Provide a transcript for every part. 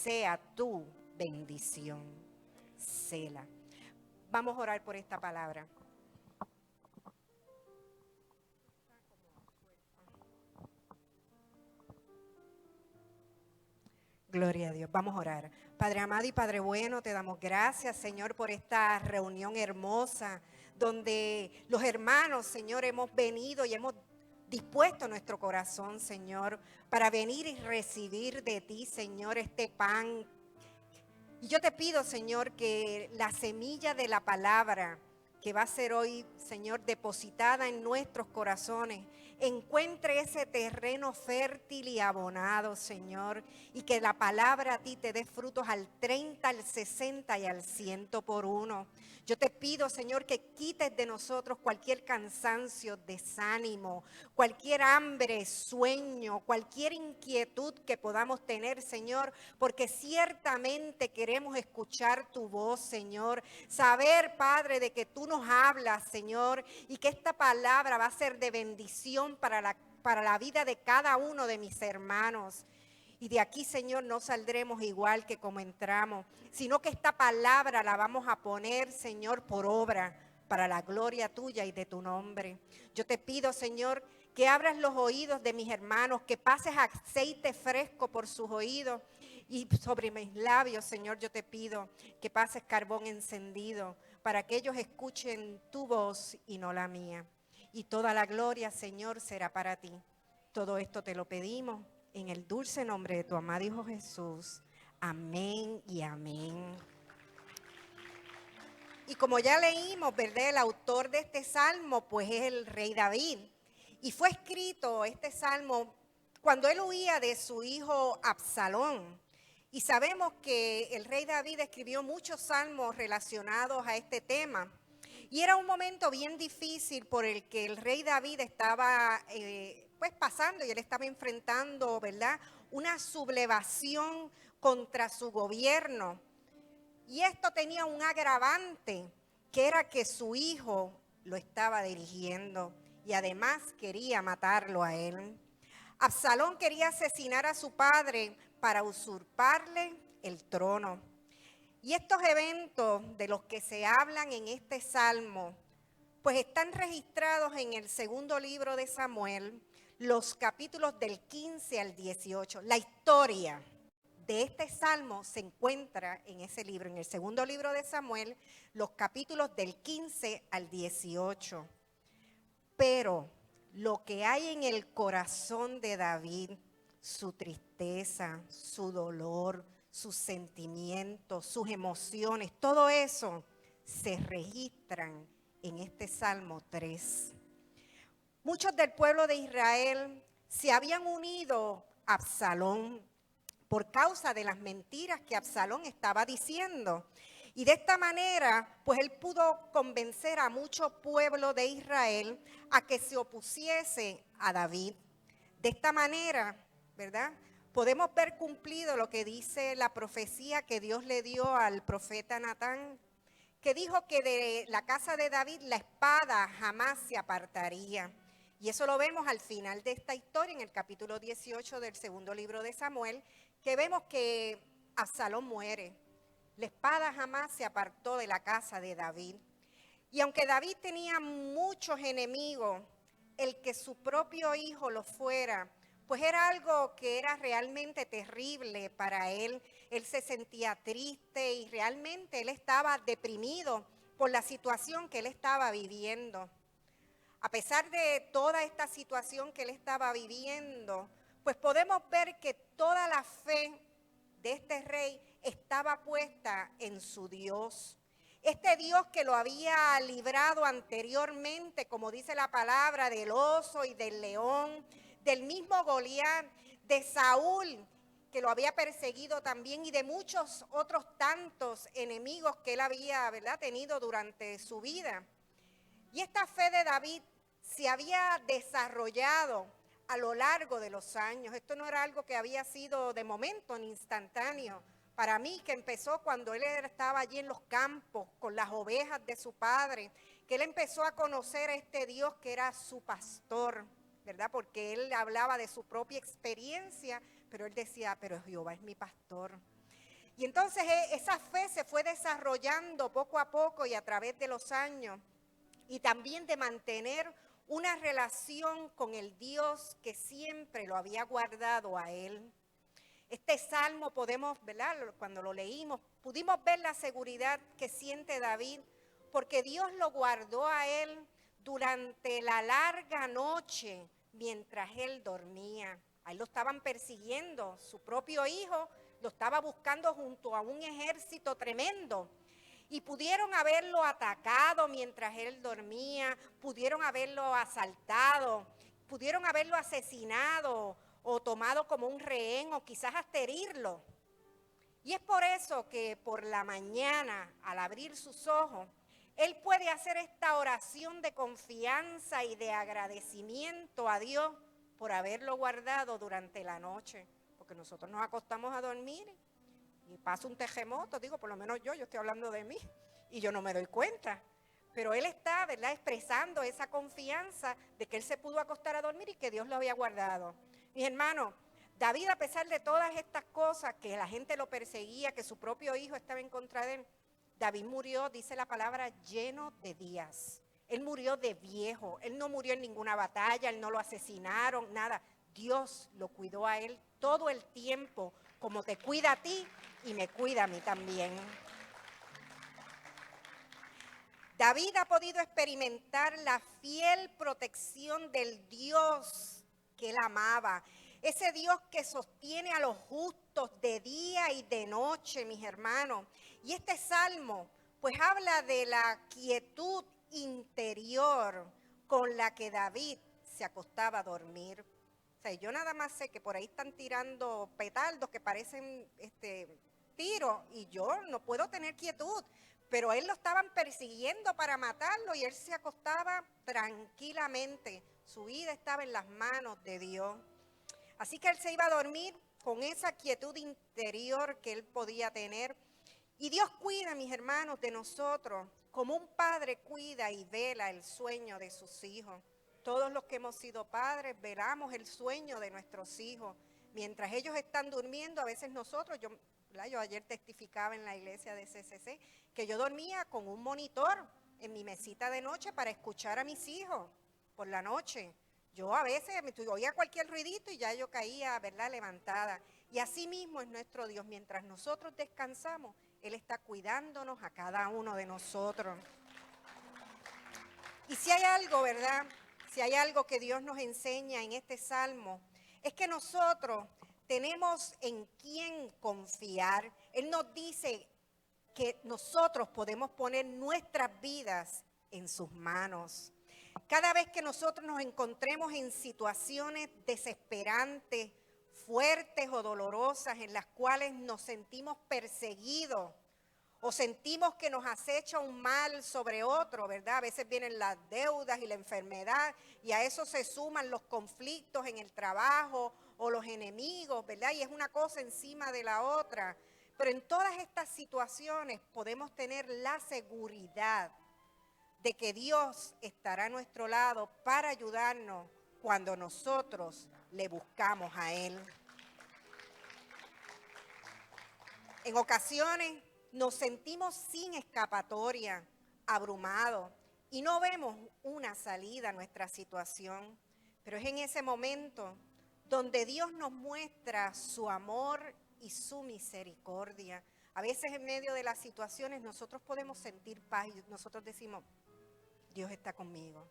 sea tu bendición. Sela. Vamos a orar por esta palabra. Gloria a Dios. Vamos a orar. Padre amado y Padre bueno, te damos gracias, Señor, por esta reunión hermosa, donde los hermanos, Señor, hemos venido y hemos dispuesto nuestro corazón, Señor, para venir y recibir de ti, Señor, este pan. Y yo te pido, Señor, que la semilla de la palabra que va a ser hoy, Señor, depositada en nuestros corazones, encuentre ese terreno fértil y abonado, Señor, y que la palabra a ti te dé frutos al 30, al 60 y al 100 por uno. Yo te pido, Señor, que quites de nosotros cualquier cansancio, desánimo, cualquier hambre, sueño, cualquier inquietud que podamos tener, Señor, porque ciertamente queremos escuchar tu voz, Señor. Saber, Padre, de que tú nos hablas, Señor, y que esta palabra va a ser de bendición para la vida de cada uno de mis hermanos. Y de aquí, Señor, no saldremos igual que como entramos, sino que esta palabra la vamos a poner, Señor, por obra, para la gloria tuya y de tu nombre. Yo te pido, Señor, que abras los oídos de mis hermanos, que pases aceite fresco por sus oídos y sobre mis labios, Señor, yo te pido que pases carbón encendido para que ellos escuchen tu voz y no la mía. Y toda la gloria, Señor, será para ti. Todo esto te lo pedimos en el dulce nombre de tu amado Hijo Jesús. Amén y amén. Y como ya leímos, ¿verdad? El autor de este salmo, pues es el rey David. Y fue escrito este salmo cuando él huía de su hijo Absalón. Y sabemos que el rey David escribió muchos salmos relacionados a este tema. Y era un momento bien difícil por el que el rey David estaba pues pasando y él estaba enfrentando, ¿verdad?, una sublevación contra su gobierno. Y esto tenía un agravante, que era que su hijo lo estaba dirigiendo y además quería matarlo a él. Absalón quería asesinar a su padre para usurparle el trono. Y estos eventos de los que se hablan en este salmo, pues están registrados en el segundo libro de Samuel, los capítulos del 15 al 18. La historia de este salmo se encuentra en ese libro, en el segundo libro de Samuel, los capítulos del 15 al 18. Pero lo que hay en el corazón de David, su tristeza, su dolor, sus sentimientos, sus emociones, todo eso se registran en este Salmo 3. Muchos del pueblo de Israel se habían unido a Absalón por causa de las mentiras que Absalón estaba diciendo. Y de esta manera, pues él pudo convencer a mucho pueblo de Israel a que se opusiese a David. De esta manera, ¿verdad?, podemos ver cumplido lo que dice la profecía que Dios le dio al profeta Natán, que dijo que de la casa de David la espada jamás se apartaría. Y eso lo vemos al final de esta historia, en el capítulo 18 del segundo libro de Samuel, que vemos que Absalón muere. La espada jamás se apartó de la casa de David. Y aunque David tenía muchos enemigos, el que su propio hijo lo fuera, pues era algo que era realmente terrible para él. Él se sentía triste y realmente él estaba deprimido por la situación que él estaba viviendo. A pesar de toda esta situación que él estaba viviendo, pues podemos ver que toda la fe de este rey estaba puesta en su Dios. Este Dios que lo había librado anteriormente, como dice la palabra, del oso y del león, del mismo Goliat, de Saúl, que lo había perseguido también, y de muchos otros tantos enemigos que él había, ¿verdad?, tenido durante su vida. Y esta fe de David se había desarrollado a lo largo de los años. Esto no era algo que había sido de momento ni instantáneo. Para mí, que empezó cuando él estaba allí en los campos con las ovejas de su padre, que él empezó a conocer a este Dios que era su pastor, ¿verdad? Porque él hablaba de su propia experiencia, pero él decía, pero Jehová es mi pastor. Y entonces esa fe se fue desarrollando poco a poco y a través de los años. Y también de mantener una relación con el Dios que siempre lo había guardado a él. Este salmo podemos, ¿verdad? Cuando lo leímos, pudimos ver la seguridad que siente David, porque Dios lo guardó a él durante la larga noche mientras él dormía. A él lo estaban persiguiendo, su propio hijo lo estaba buscando junto a un ejército tremendo. Y pudieron haberlo atacado mientras él dormía, pudieron haberlo asaltado, pudieron haberlo asesinado o tomado como un rehén o quizás hasta herirlo. Y es por eso que por la mañana, al abrir sus ojos, él puede hacer esta oración de confianza y de agradecimiento a Dios por haberlo guardado durante la noche. Porque nosotros nos acostamos a dormir y pasa un terremoto, digo, por lo menos yo estoy hablando de mí y yo no me doy cuenta. Pero él está, ¿verdad?, expresando esa confianza de que él se pudo acostar a dormir y que Dios lo había guardado. Mis hermanos, David, a pesar de todas estas cosas, que la gente lo perseguía, que su propio hijo estaba en contra de él, David murió, dice la palabra, lleno de días. Él murió de viejo, él no murió en ninguna batalla, él no lo asesinaron, nada. Dios lo cuidó a él todo el tiempo, como te cuida a ti y me cuida a mí también. David ha podido experimentar la fiel protección del Dios que él amaba. Ese Dios que sostiene a los justos de día y de noche, mis hermanos. Y este salmo, pues habla de la quietud interior con la que David se acostaba a dormir. O sea, yo nada más sé que por ahí están tirando petardos que parecen tiros y yo no puedo tener quietud. Pero él lo estaban persiguiendo para matarlo y él se acostaba tranquilamente. Su vida estaba en las manos de Dios. Así que él se iba a dormir con esa quietud interior que él podía tener. Y Dios cuida, mis hermanos, de nosotros, como un padre cuida y vela el sueño de sus hijos. Todos los que hemos sido padres velamos el sueño de nuestros hijos. Mientras ellos están durmiendo, a veces nosotros, yo ayer testificaba en la iglesia de CCC, que yo dormía con un monitor en mi mesita de noche para escuchar a mis hijos por la noche. Yo a veces oía cualquier ruidito y ya yo caía, ¿verdad?, levantada. Y así mismo es nuestro Dios. Mientras nosotros descansamos, Él está cuidándonos a cada uno de nosotros. Y si hay algo, ¿verdad?, si hay algo que Dios nos enseña en este salmo, es que nosotros tenemos en quién confiar. Él nos dice que nosotros podemos poner nuestras vidas en sus manos. Cada vez que nosotros nos encontremos en situaciones desesperantes, fuertes o dolorosas en las cuales nos sentimos perseguidos o sentimos que nos acecha un mal sobre otro, ¿verdad? A veces vienen las deudas y la enfermedad y a eso se suman los conflictos en el trabajo o los enemigos, ¿verdad? Y es una cosa encima de la otra. Pero en todas estas situaciones podemos tener la seguridad de que Dios estará a nuestro lado para ayudarnos cuando nosotros le buscamos a Él. En ocasiones nos sentimos sin escapatoria, abrumados, y no vemos una salida a nuestra situación. Pero es en ese momento donde Dios nos muestra su amor y su misericordia. A veces en medio de las situaciones nosotros podemos sentir paz y nosotros decimos, Dios está conmigo,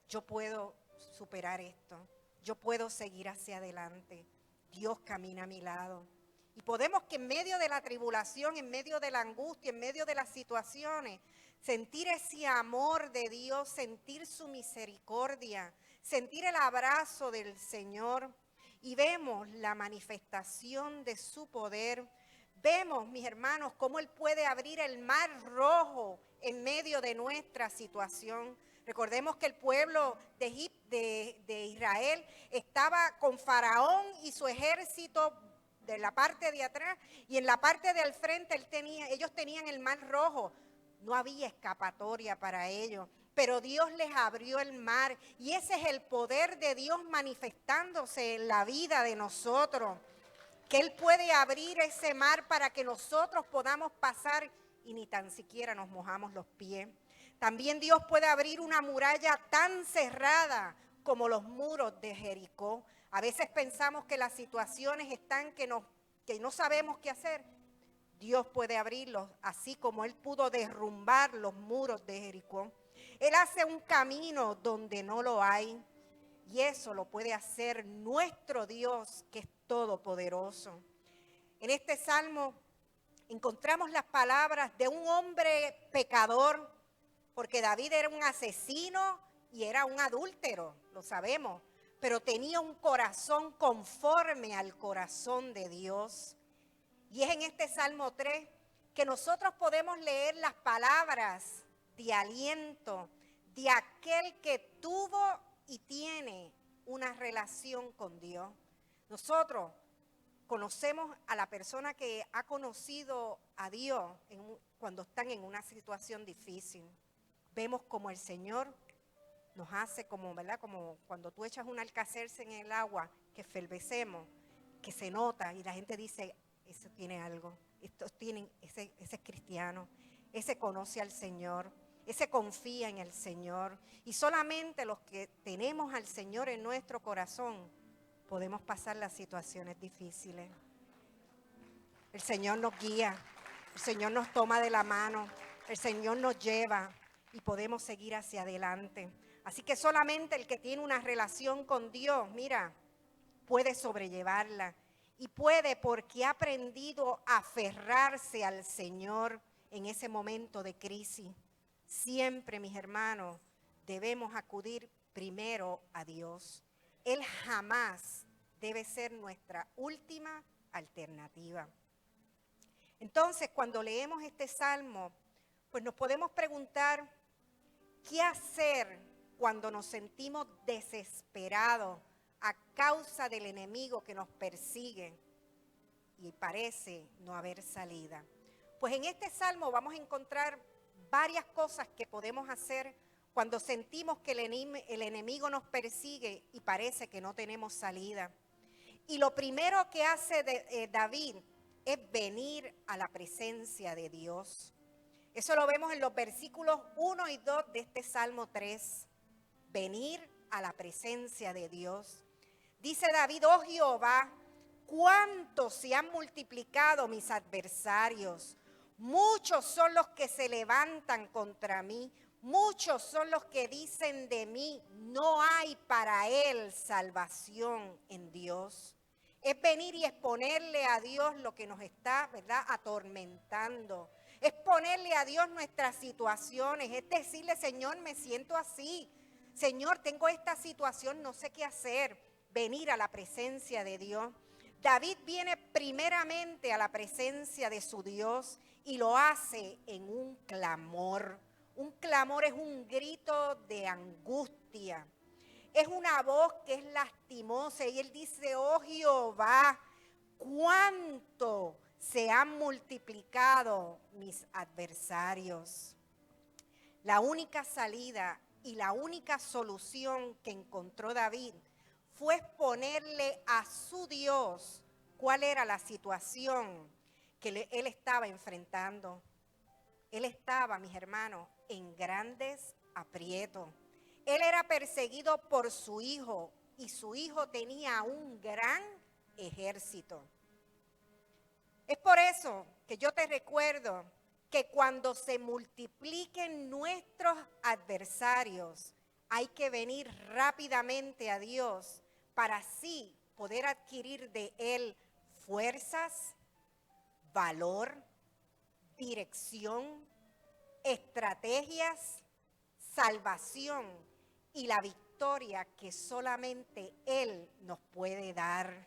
yo puedo superar esto, yo puedo seguir hacia adelante, Dios camina a mi lado. Y podemos que en medio de la tribulación, en medio de la angustia, en medio de las situaciones, sentir ese amor de Dios, sentir su misericordia, sentir el abrazo del Señor. Y vemos la manifestación de su poder. Vemos, mis hermanos, cómo Él puede abrir el mar rojo en medio de nuestra situación. Recordemos que el pueblo de Israel estaba con Faraón y su ejército de la parte de atrás, y en la parte del frente ellos tenían el mar rojo. No había escapatoria para ellos, pero Dios les abrió el mar, y ese es el poder de Dios manifestándose en la vida de nosotros. que Él puede abrir ese mar para que nosotros podamos pasar y ni tan siquiera nos mojamos los pies. También Dios puede abrir una muralla tan cerrada como los muros de Jericó. A veces pensamos que las situaciones están que no sabemos qué hacer. Dios puede abrirlos, así como Él pudo derrumbar los muros de Jericó. Él hace un camino donde no lo hay. Y eso lo puede hacer nuestro Dios, que es todopoderoso. En este salmo encontramos las palabras de un hombre pecador, porque David era un asesino y era un adúltero, lo sabemos, pero tenía un corazón conforme al corazón de Dios. Y es en este Salmo 3 que nosotros podemos leer las palabras de aliento de aquel que tuvo y tiene una relación con Dios. Nosotros conocemos a la persona que ha conocido a Dios cuando están en una situación difícil. Vemos como el Señor nos hace como, ¿verdad? Como cuando tú echas un alcacerse en el agua, que efervescemos, que se nota y la gente dice, eso tiene algo, ese es cristiano, ese conoce al Señor, ese confía en el Señor. Y solamente los que tenemos al Señor en nuestro corazón podemos pasar las situaciones difíciles. El Señor nos guía, el Señor nos toma de la mano, el Señor nos lleva y podemos seguir hacia adelante. Así que solamente el que tiene una relación con Dios, mira, puede sobrellevarla. Y puede porque ha aprendido a aferrarse al Señor en ese momento de crisis. Siempre, mis hermanos, debemos acudir primero a Dios. Él jamás debe ser nuestra última alternativa. Entonces, cuando leemos este salmo, pues nos podemos preguntar, ¿qué hacer cuando nos sentimos desesperados a causa del enemigo que nos persigue y parece no haber salida? Pues en este salmo vamos a encontrar varias cosas que podemos hacer cuando sentimos que el enemigo nos persigue y parece que no tenemos salida. Y lo primero que hace David es venir a la presencia de Dios. Eso lo vemos en los versículos 1 y 2 de este Salmo 3. Venir a la presencia de Dios. Dice David, oh Jehová, cuánto se han multiplicado mis adversarios. Muchos son los que se levantan contra mí. Muchos son los que dicen de mí, no hay para él salvación en Dios. Es venir y exponerle a Dios lo que nos está, ¿verdad?, atormentando. Es ponerle a Dios nuestras situaciones. Es decirle, Señor, me siento así. Señor, tengo esta situación, no sé qué hacer. Venir a la presencia de Dios. David viene primeramente a la presencia de su Dios y lo hace en un clamor. Un clamor es un grito de angustia. Es una voz que es lastimosa y él dice, oh Jehová, cuánto se han multiplicado mis adversarios. La única salida y la única solución que encontró David fue exponerle a su Dios cuál era la situación que él estaba enfrentando. Él estaba, mis hermanos, en grandes aprietos. Él era perseguido por su hijo y su hijo tenía un gran ejército. Es por eso que yo te recuerdo que cuando se multipliquen nuestros adversarios, hay que venir rápidamente a Dios para así poder adquirir de Él fuerzas, valor, dirección, estrategias, salvación y la victoria que solamente Él nos puede dar.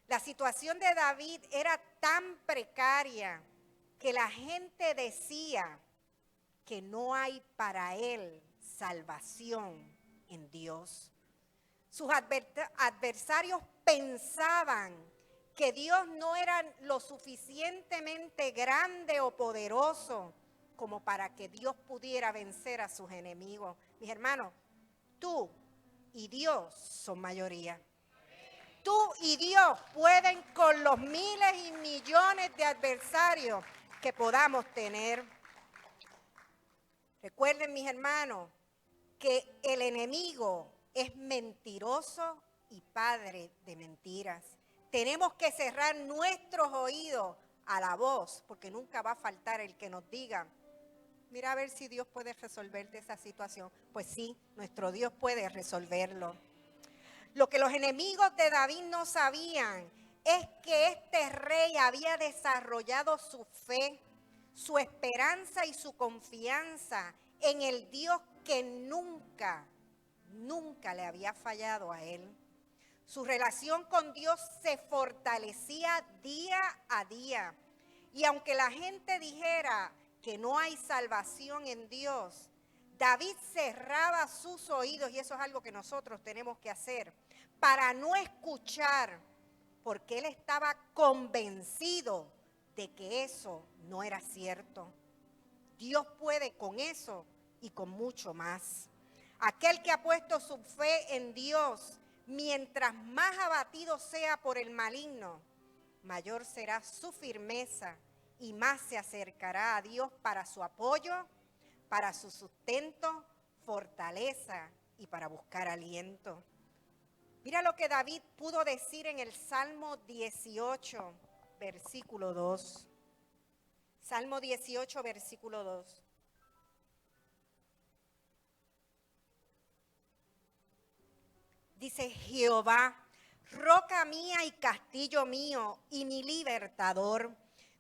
La situación de David era tan precaria que la gente decía que no hay para él salvación en Dios. Sus adversarios pensaban que Dios no era lo suficientemente grande o poderoso como para que Dios pudiera vencer a sus enemigos. Mis hermanos, tú y Dios son mayoría. Tú y Dios pueden con los miles y millones de adversarios que podamos tener. Recuerden, mis hermanos, que el enemigo es mentiroso y padre de mentiras. Tenemos que cerrar nuestros oídos a la voz, porque nunca va a faltar el que nos diga, mira a ver si Dios puede resolverte esa situación. Pues sí, nuestro Dios puede resolverlo. Lo que los enemigos de David no sabían es que este rey había desarrollado su fe, su esperanza y su confianza en el Dios que nunca le había fallado a él. Su relación con Dios se fortalecía día a día. Y aunque la gente dijera que no hay salvación en Dios, David cerraba sus oídos, y eso es algo que nosotros tenemos que hacer, para no escuchar, porque él estaba convencido de que eso no era cierto. Dios puede con eso y con mucho más. Aquel que ha puesto su fe en Dios, mientras más abatido sea por el maligno, mayor será su firmeza y más se acercará a Dios para su apoyo, para su sustento, fortaleza y para buscar aliento. Mira lo que David pudo decir en el Salmo 18, versículo 2. Salmo 18, versículo 2. Dice: Jehová, roca mía y castillo mío y mi libertador,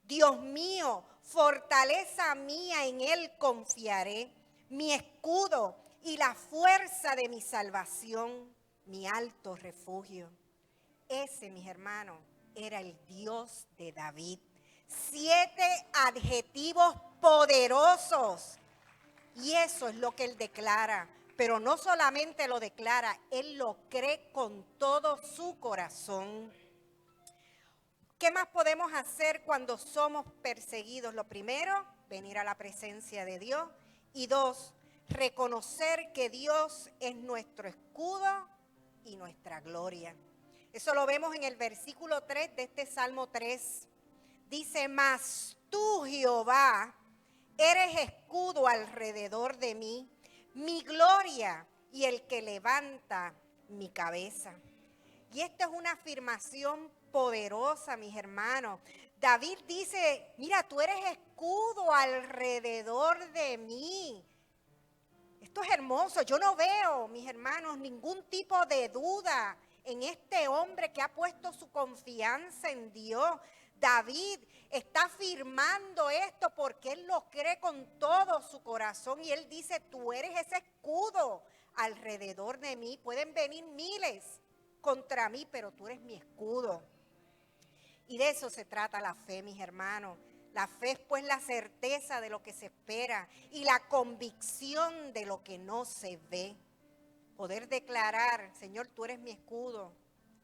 Dios mío, fortaleza mía, en él confiaré, mi escudo y la fuerza de mi salvación, mi alto refugio. Ese, mis hermanos, era el Dios de David. 7 adjetivos poderosos. Y eso es lo que él declara. Pero no solamente lo declara, él lo cree con todo su corazón. ¿Qué más podemos hacer cuando somos perseguidos? Lo primero, venir a la presencia de Dios. Y 2, reconocer que Dios es nuestro escudo y nuestra gloria. Eso lo vemos en el versículo 3 de este Salmo 3. Dice: mas tú, Jehová, eres escudo alrededor de mí, mi gloria y el que levanta mi cabeza. Y esta es una afirmación poderosa, mis hermanos. David dice: mira, tú eres escudo alrededor de mí. Esto es hermoso. Yo no veo, mis hermanos, ningún tipo de duda en este hombre que ha puesto su confianza en Dios. David está afirmando esto porque él lo cree con todo su corazón y él dice: tú eres ese escudo alrededor de mí. Pueden venir miles contra mí, pero tú eres mi escudo. Y de eso se trata la fe, mis hermanos. La fe es pues la certeza de lo que se espera y la convicción de lo que no se ve. Poder declarar: Señor, tú eres mi escudo,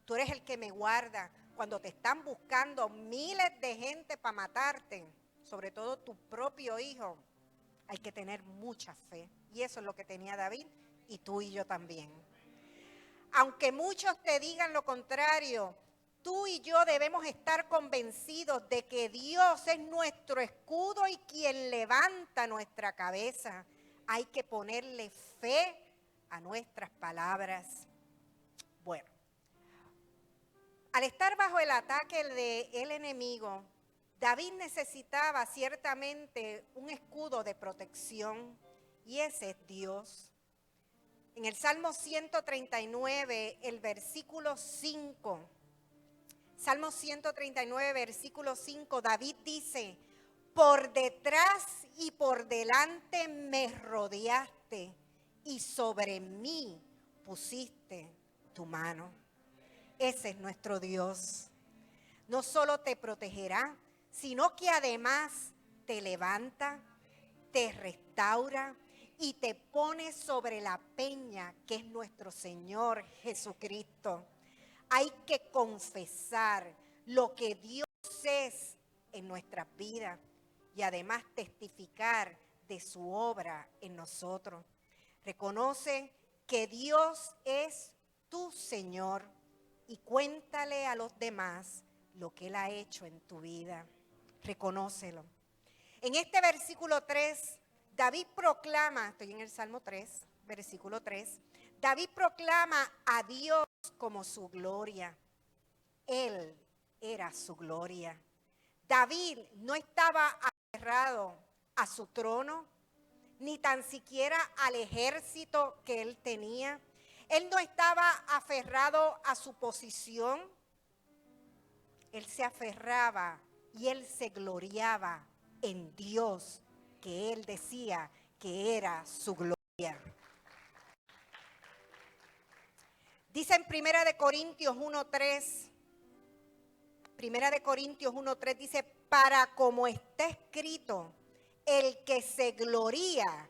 tú eres el que me guarda. Cuando te están buscando miles de gente para matarte, sobre todo tu propio hijo, hay que tener mucha fe. Y eso es lo que tenía David y tú y yo también. Aunque muchos te digan lo contrario, tú y yo debemos estar convencidos de que Dios es nuestro escudo y quien levanta nuestra cabeza. Hay que ponerle fe a nuestras palabras. Bueno, al estar bajo el ataque del enemigo, David necesitaba ciertamente un escudo de protección, y ese es Dios. En el Salmo 139, el versículo 5, Salmo 139, versículo 5, David dice: por detrás y por delante me rodeaste, y sobre mí pusiste tu mano. Ese es nuestro Dios. No solo te protegerá, sino que además te levanta, te restaura y te pone sobre la peña que es nuestro Señor Jesucristo. Hay que confesar lo que Dios es en nuestras vidas y además testificar de su obra en nosotros. Reconoce que Dios es tu Señor. y cuéntale a los demás lo que Él ha hecho en tu vida. Reconócelo. En este versículo 3, David proclama, estoy en el Salmo 3, versículo 3, David proclama a Dios como su gloria. Él era su gloria. David no estaba aferrado a su trono, ni tan siquiera al ejército que él tenía. Él no estaba aferrado a su posición. Él se aferraba y él se gloriaba en Dios, que él decía que era su gloria. Dice en Primera de Corintios 1:3, Primera de Corintios 1:3 dice, para como está escrito, el que se gloría,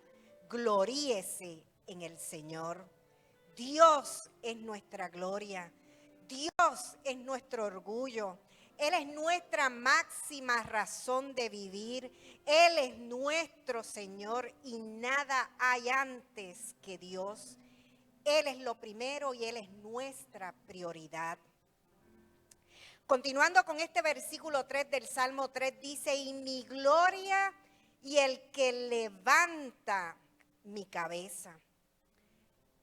gloríese en el Señor. Dios es nuestra gloria. Dios es nuestro orgullo. Él es nuestra máxima razón de vivir. Él es nuestro Señor y nada hay antes que Dios. Él es lo primero y Él es nuestra prioridad. Continuando con este versículo 3 del Salmo 3, dice, y mi gloria y el que levanta mi cabeza.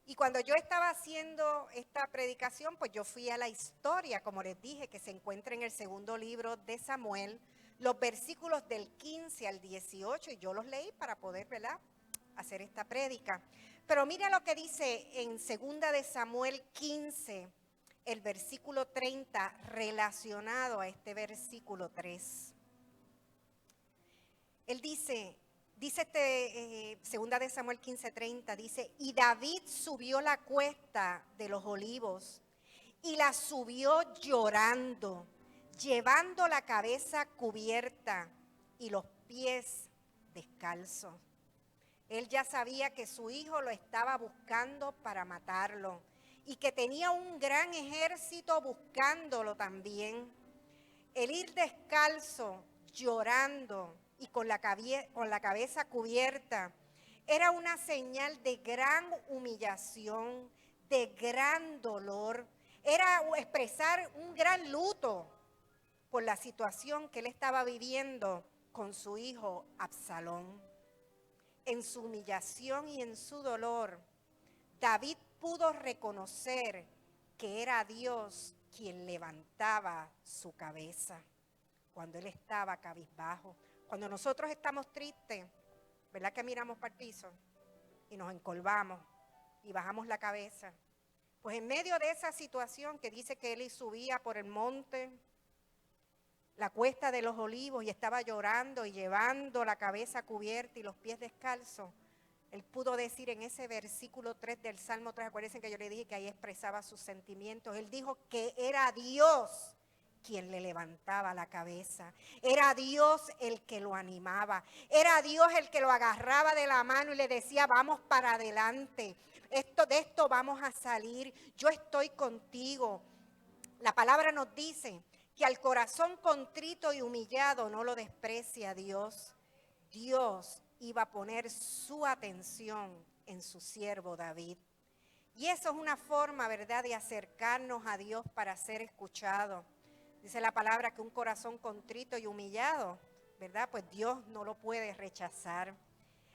Y cuando yo estaba haciendo esta predicación, pues yo fui a la historia, como les dije, que se encuentra en el segundo libro de Samuel, los versículos del 15 al 18, y yo los leí para poder, ¿verdad?, hacer esta prédica. Pero mira lo que dice en segunda de Samuel 15, el versículo 30, relacionado a este versículo 3. Él dice segunda de Samuel 15:30, dice, y David subió la cuesta de los olivos y la subió llorando, llevando la cabeza cubierta y los pies descalzos. Él ya sabía que su hijo lo estaba buscando para matarlo y que tenía un gran ejército buscándolo también. El ir descalzo, llorando y con la cabeza cubierta era una señal de gran humillación, de gran dolor. Era expresar un gran luto por la situación que él estaba viviendo con su hijo Absalón. En su humillación y en su dolor, David pudo reconocer que era Dios quien levantaba su cabeza cuando él estaba cabizbajo. Cuando nosotros estamos tristes, ¿verdad que miramos para el piso y nos encolvamos y bajamos la cabeza? Pues en medio de esa situación que dice que él subía por el monte, la cuesta de los olivos, y estaba llorando y llevando la cabeza cubierta y los pies descalzos, él pudo decir en ese versículo 3 del Salmo 3, acuérdense que yo le dije que ahí expresaba sus sentimientos, él dijo que era Dios quien le levantaba la cabeza, era Dios el que lo animaba, era Dios el que lo agarraba de la mano y le decía, vamos para adelante, de esto vamos a salir, yo estoy contigo. La palabra nos dice que al corazón contrito y humillado no lo desprecia Dios. Dios iba a poner su atención en su siervo David. Y eso es una forma, ¿verdad?, de acercarnos a Dios para ser escuchado. Dice la palabra que un corazón contrito y humillado, ¿verdad?, pues Dios no lo puede rechazar.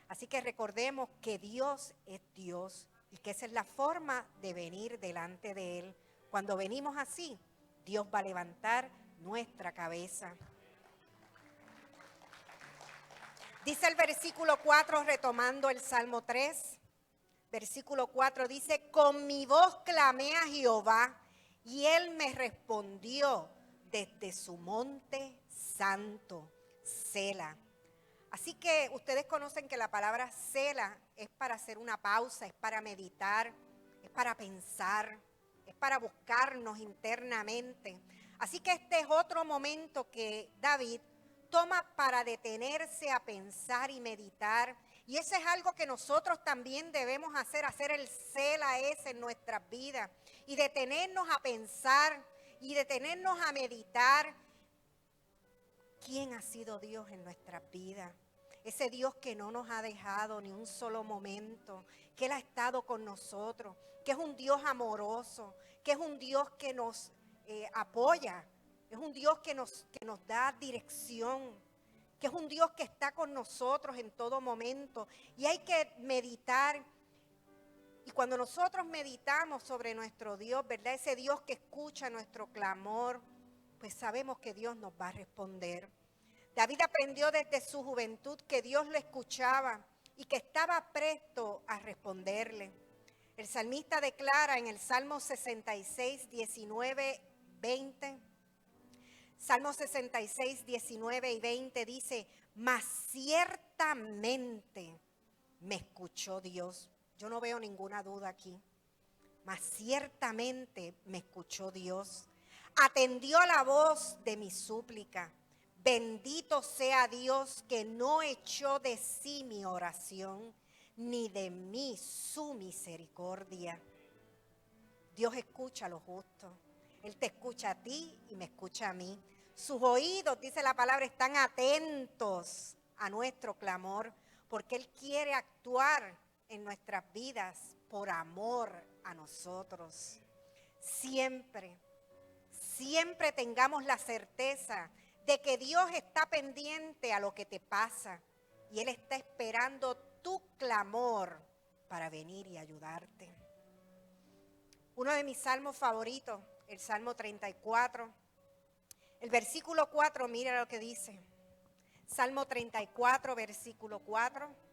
Así que recordemos que Dios es Dios y que esa es la forma de venir delante de Él. Cuando venimos así, Dios va a levantar nuestra cabeza. Dice el versículo 4, retomando el Salmo 3, versículo 4 dice, con mi voz clamé a Jehová y Él me respondió desde su monte santo, Sela. Así que ustedes conocen que la palabra Sela es para hacer una pausa, es para meditar, es para pensar, es para buscarnos internamente. Así que este es otro momento que David toma para detenerse a pensar y meditar. Y eso es algo que nosotros también debemos hacer el Sela ese en nuestras vidas. Y detenernos a pensar y detenernos a meditar. ¿Quién ha sido Dios en nuestras vidas? Ese Dios que no nos ha dejado ni un solo momento, que Él ha estado con nosotros, que es un Dios amoroso, que es un Dios que nos apoya, es un Dios que nos da dirección, que es un Dios que está con nosotros en todo momento. Y hay que meditar. Y cuando nosotros meditamos sobre nuestro Dios, ¿verdad? Ese Dios que escucha nuestro clamor, pues sabemos que Dios nos va a responder. David aprendió desde su juventud que Dios lo escuchaba y que estaba presto a responderle. El salmista declara en el Salmo 66, 19, 20. Salmo 66, 19 y 20 dice: mas ciertamente me escuchó Dios. Yo no veo ninguna duda aquí. Mas ciertamente me escuchó Dios. Atendió a la voz de mi súplica. Bendito sea Dios que no echó de sí mi oración, ni de mí su misericordia. Dios escucha a los justos. Él te escucha a ti y me escucha a mí. Sus oídos, dice la palabra, están atentos a nuestro clamor, porque Él quiere actuar en nuestras vidas por amor a nosotros. Siempre tengamos la certeza de que Dios está pendiente a lo que te pasa y Él está esperando tu clamor para venir y ayudarte. Uno de mis salmos favoritos, el Salmo 34, el versículo 4, mira lo que dice. Salmo 34, versículo 4.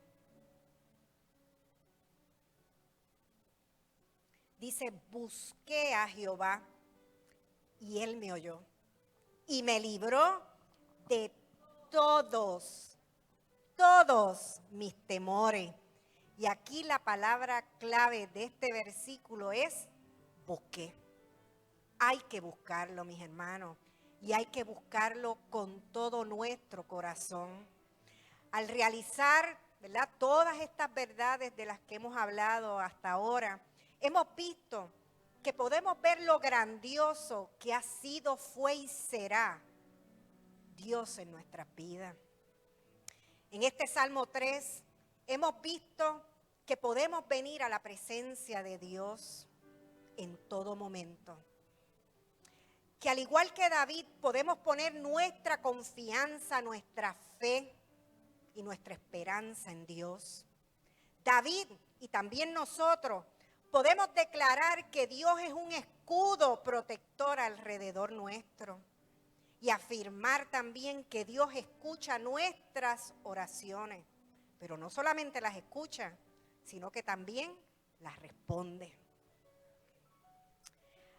Dice: busqué a Jehová y Él me oyó y me libró de todos mis temores. Y aquí la palabra clave de este versículo es busqué. Hay que buscarlo, mis hermanos, y hay que buscarlo con todo nuestro corazón. Al realizar, ¿verdad?, todas estas verdades de las que hemos hablado hasta ahora, hemos visto que podemos ver lo grandioso que ha sido, fue y será Dios en nuestras vidas. En este Salmo 3 hemos visto que podemos venir a la presencia de Dios en todo momento. Que al igual que David podemos poner nuestra confianza, nuestra fe y nuestra esperanza en Dios. David y también nosotros podemos declarar que Dios es un escudo protector alrededor nuestro y afirmar también que Dios escucha nuestras oraciones, pero no solamente las escucha, sino que también las responde.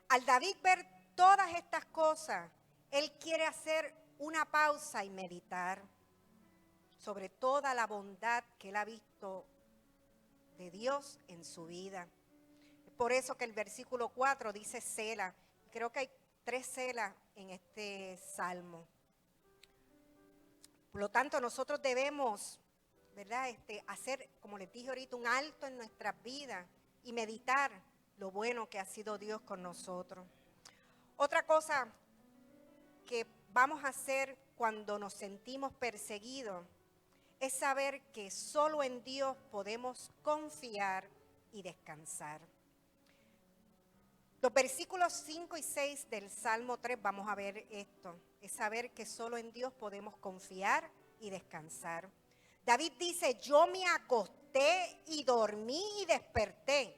Al David ver todas estas cosas, él quiere hacer una pausa y meditar sobre toda la bondad que él ha visto de Dios en su vida. Por eso que el versículo 4 dice Sela. Creo que hay 3 Selas en este salmo. Por lo tanto, nosotros debemos, ¿verdad?, hacer, como les dije ahorita, un alto en nuestras vidas y meditar lo bueno que ha sido Dios con nosotros. Otra cosa que vamos a hacer cuando nos sentimos perseguidos es saber que solo en Dios podemos confiar y descansar. Los versículos 5 y 6 del Salmo 3, vamos a ver esto, es saber que solo en Dios podemos confiar y descansar. David dice: yo me acosté y dormí y desperté,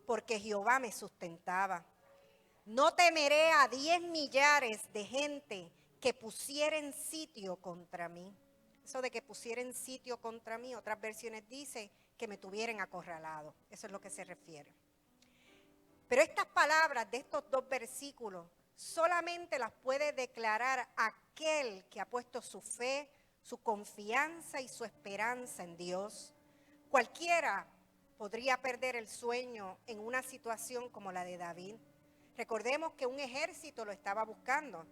porque Jehová me sustentaba. No temeré a 10 millares de gente que pusieren sitio contra mí. Eso de que pusieren sitio contra mí, otras versiones dicen que me tuvieran acorralado. Eso es lo que se refiere. Pero estas palabras de estos 2 versículos solamente las puede declarar aquel que ha puesto su fe, su confianza y su esperanza en Dios. Cualquiera podría perder el sueño en una situación como la de David. Recordemos que un ejército lo estaba buscando,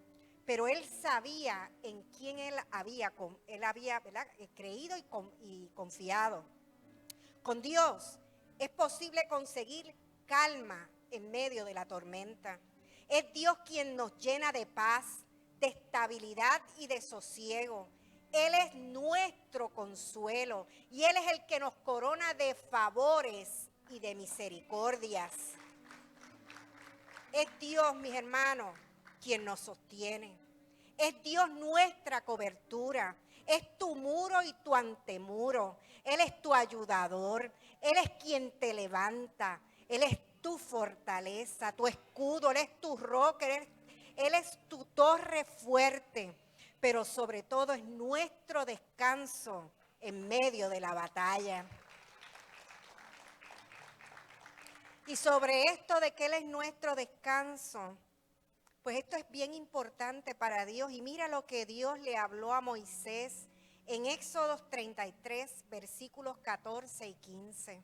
pero él sabía en quién él había ¿verdad?, creído y confiado. Con Dios es posible conseguir calma en medio de la tormenta. Es Dios quien nos llena de paz, de estabilidad y de sosiego. Él es nuestro consuelo y Él es el que nos corona de favores y de misericordias. Es Dios, mis hermanos, quien nos sostiene. Es Dios nuestra cobertura. Es tu muro y tu antemuro. Él es tu ayudador. Él es quien te levanta. Él es tu fortaleza, tu escudo. Él es tu roca. Él es tu torre fuerte. Pero sobre todo es nuestro descanso en medio de la batalla. Y sobre esto de que Él es nuestro descanso, pues esto es bien importante para Dios. Y mira lo que Dios le habló a Moisés en Éxodo 33, versículos 14 y 15.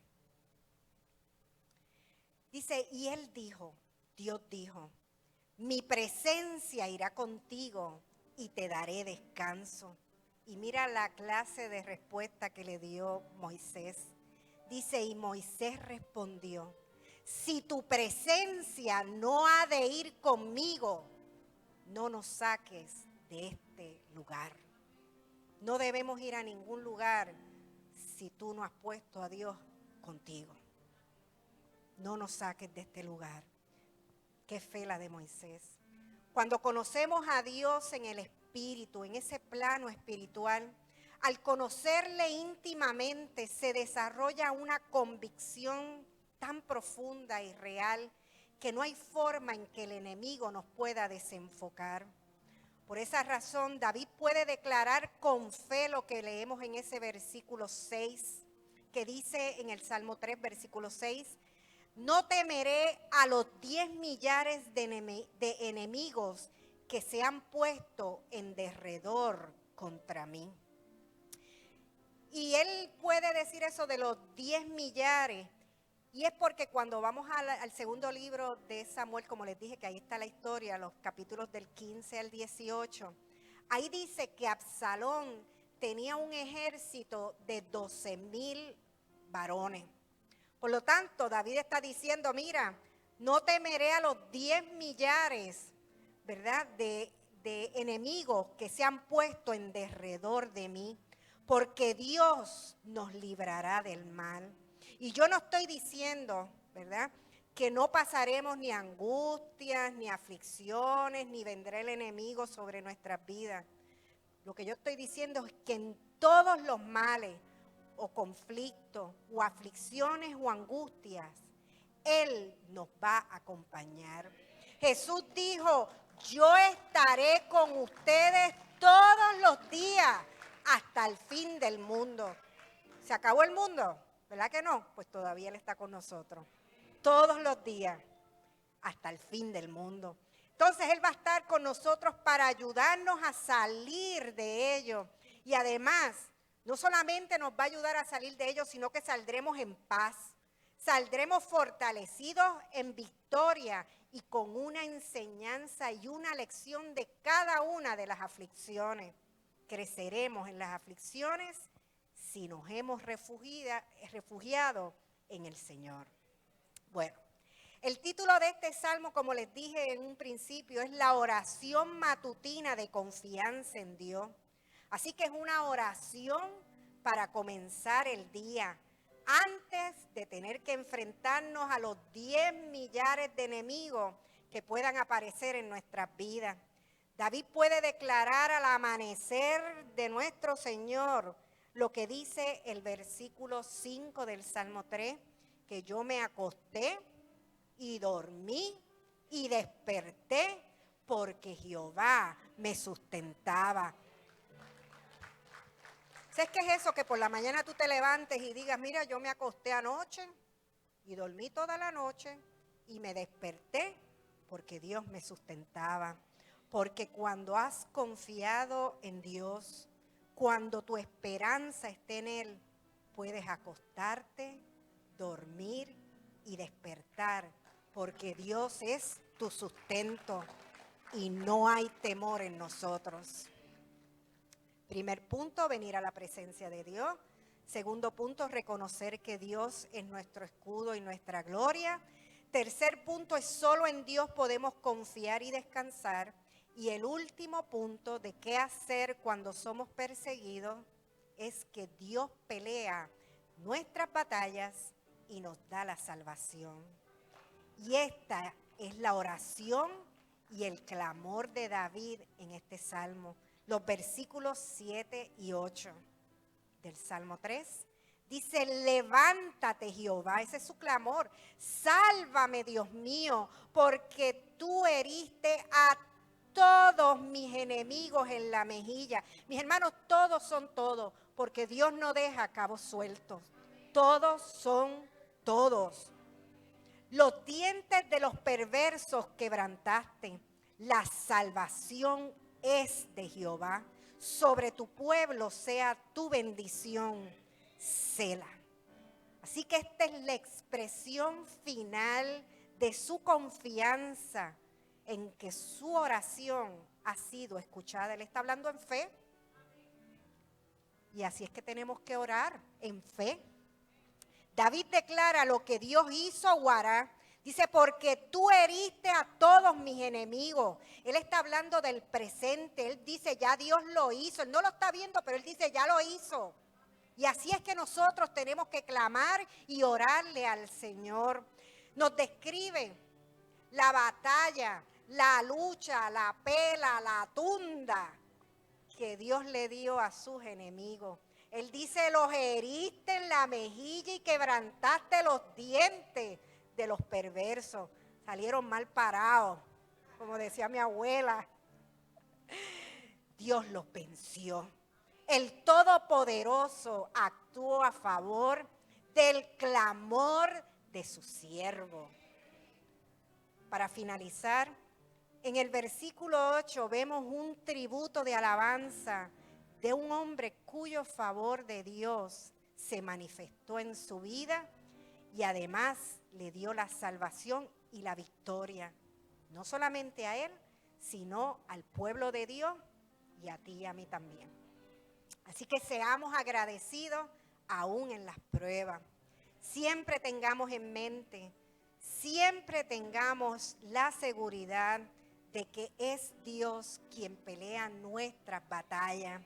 Dice, y Él dijo, Dios dijo, mi presencia irá contigo y te daré descanso. Y mira la clase de respuesta que le dio Moisés. Dice, y Moisés respondió, si tu presencia no ha de ir conmigo, no nos saques de este lugar. No debemos ir a ningún lugar si tú no has puesto a Dios contigo. No nos saques de este lugar. Qué fe la de Moisés. Cuando conocemos a Dios en el Espíritu, en ese plano espiritual, al conocerle íntimamente se desarrolla una convicción tan profunda y real que no hay forma en que el enemigo nos pueda desenfocar. Por esa razón, David puede declarar con fe lo que leemos en ese versículo 6, que dice en el Salmo 3, versículo 6, no temeré a los 10 millares de enemigos que se han puesto en derredor contra mí. Y él puede decir eso de los 10 millares. Y es porque cuando vamos al segundo libro de Samuel, como les dije, que ahí está la historia, los capítulos del 15 al 18, ahí dice que Absalón tenía un ejército de 12,000 varones. Por lo tanto, David está diciendo, mira, no temeré a los 10 millares, ¿verdad?, de enemigos que se han puesto en derredor de mí, porque Dios nos librará del mal. Y yo no estoy diciendo, ¿verdad?, que no pasaremos ni angustias, ni aflicciones, ni vendrá el enemigo sobre nuestras vidas. Lo que yo estoy diciendo es que en todos los males o conflictos o aflicciones o angustias, Él nos va a acompañar. Jesús dijo, yo estaré con ustedes todos los días hasta el fin del mundo. ¿Se acabó el mundo? ¿Verdad que no? Pues todavía Él está con nosotros. Todos los días, hasta el fin del mundo. Entonces Él va a estar con nosotros para ayudarnos a salir de ello. Y además, no solamente nos va a ayudar a salir de ello, sino que saldremos en paz. Saldremos fortalecidos en victoria y con una enseñanza y una lección de cada una de las aflicciones. Creceremos en las aflicciones si nos hemos refugiado en el Señor. Bueno, el título de este salmo, como les dije en un principio, es la oración matutina de confianza en Dios. Así que es una oración para comenzar el día, antes de tener que enfrentarnos a los 10 millares de enemigos que puedan aparecer en nuestras vidas. David puede declarar al amanecer de nuestro Señor lo que dice el versículo 5 del Salmo 3, que yo me acosté y dormí y desperté porque Jehová me sustentaba. ¿Sabes qué es eso? Que por la mañana tú te levantes y digas, mira, yo me acosté anoche y dormí toda la noche y me desperté porque Dios me sustentaba. Porque cuando has confiado en Dios, cuando tu esperanza esté en Él, puedes acostarte, dormir y despertar, porque Dios es tu sustento y no hay temor en nosotros. Primer punto, venir a la presencia de Dios. Segundo punto, reconocer que Dios es nuestro escudo y nuestra gloria. Tercer punto, es solo en Dios podemos confiar y descansar. Y el último punto de qué hacer cuando somos perseguidos es que Dios pelea nuestras batallas y nos da la salvación. Y esta es la oración y el clamor de David en este salmo. Los versículos 7 y 8 del Salmo 3. Dice, levántate Jehová, ese es su clamor. Sálvame, Dios mío, porque tú heriste a todos mis enemigos en la mejilla. Mis hermanos, todos son todos, porque Dios no deja cabos sueltos. Todos son todos. Los dientes de los perversos quebrantaste. La salvación es de Jehová. Sobre tu pueblo sea tu bendición. Sela. Así que esta es la expresión final de su confianza en que su oración ha sido escuchada. Él está hablando en fe. Y así es que tenemos que orar en fe. David declara lo que Dios hizo o hará. Dice, porque tú heriste a todos mis enemigos. Él está hablando del presente. Él dice, ya Dios lo hizo. Él no lo está viendo, pero él dice, ya lo hizo. Y así es que nosotros tenemos que clamar y orarle al Señor. Nos describe la batalla, la lucha, la pela, la tunda que Dios le dio a sus enemigos. Él dice, los heriste en la mejilla y quebrantaste los dientes de los perversos. Salieron mal parados, como decía mi abuela. Dios los venció. El Todopoderoso actuó a favor del clamor de su siervo. Para finalizar, en el versículo 8 vemos un tributo de alabanza de un hombre cuyo favor de Dios se manifestó en su vida y además le dio la salvación y la victoria, no solamente a él, sino al pueblo de Dios y a ti y a mí también. Así que seamos agradecidos aún en las pruebas. Siempre tengamos en mente, siempre tengamos la seguridad de que es Dios quien pelea nuestras batallas.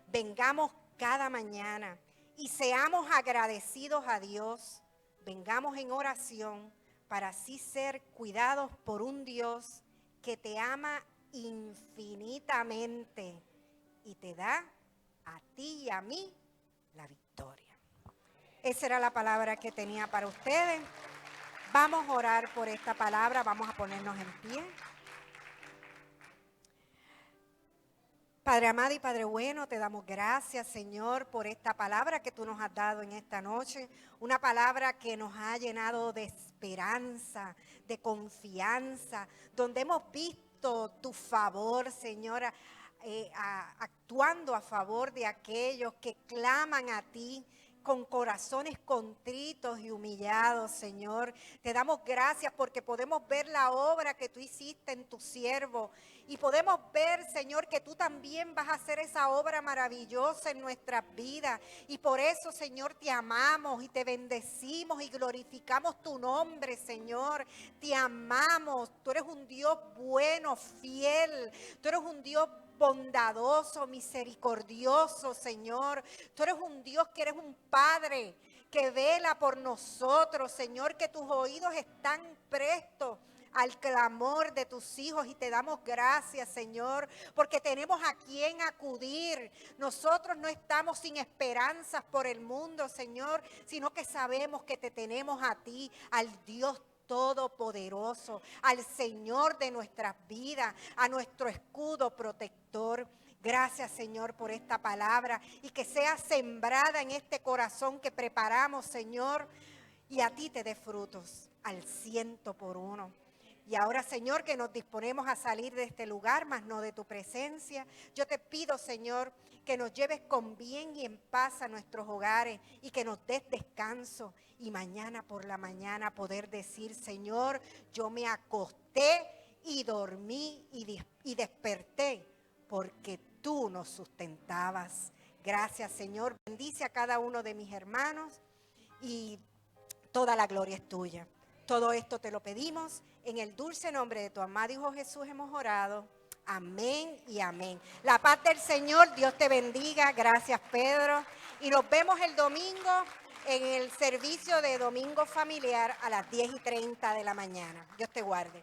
Vengamos cada mañana y seamos agradecidos a Dios. Vengamos en oración para así ser cuidados por un Dios que te ama infinitamente y te da a ti y a mí la victoria. Esa era la palabra que tenía para ustedes. Vamos a orar por esta palabra, vamos a ponernos en pie. Padre amado y Padre bueno, te damos gracias, Señor, por esta palabra que tú nos has dado en esta noche. Una palabra que nos ha llenado de esperanza, de confianza, donde hemos visto tu favor, Señor, actuando a favor de aquellos que claman a ti con corazones contritos y humillados, Señor. Te damos gracias porque podemos ver la obra que tú hiciste en tu siervo y podemos ver, Señor, que tú también vas a hacer esa obra maravillosa en nuestras vidas. Y por eso, Señor, te amamos y te bendecimos y glorificamos tu nombre, Señor. Te amamos. Tú eres un Dios bueno, fiel. Tú eres un Dios bondadoso, misericordioso, Señor. Tú eres un Dios que eres un Padre que vela por nosotros, Señor, que tus oídos están prestos al clamor de tus hijos y te damos gracias, Señor, porque tenemos a quien acudir. Nosotros no estamos sin esperanzas por el mundo, Señor, sino que sabemos que te tenemos a ti, al Dios Todopoderoso, al Señor de nuestras vidas, a nuestro escudo protector. Gracias, Señor, por esta palabra y que sea sembrada en este corazón que preparamos, Señor, y a ti te dé frutos al 100%. Y ahora, Señor, que nos disponemos a salir de este lugar, mas no de tu presencia, yo te pido, Señor, que nos lleves con bien y en paz a nuestros hogares y que nos des descanso. Y mañana por la mañana poder decir, Señor, yo me acosté y dormí y desperté porque tú nos sustentabas. Gracias, Señor. Bendice a cada uno de mis hermanos y toda la gloria es tuya. Todo esto te lo pedimos en el dulce nombre de tu amado Hijo Jesús hemos orado. Amén y amén. La paz del Señor, Dios te bendiga. Gracias, Pedro. Y nos vemos el domingo en el servicio de domingo familiar a las 10:30 de la mañana. Dios te guarde.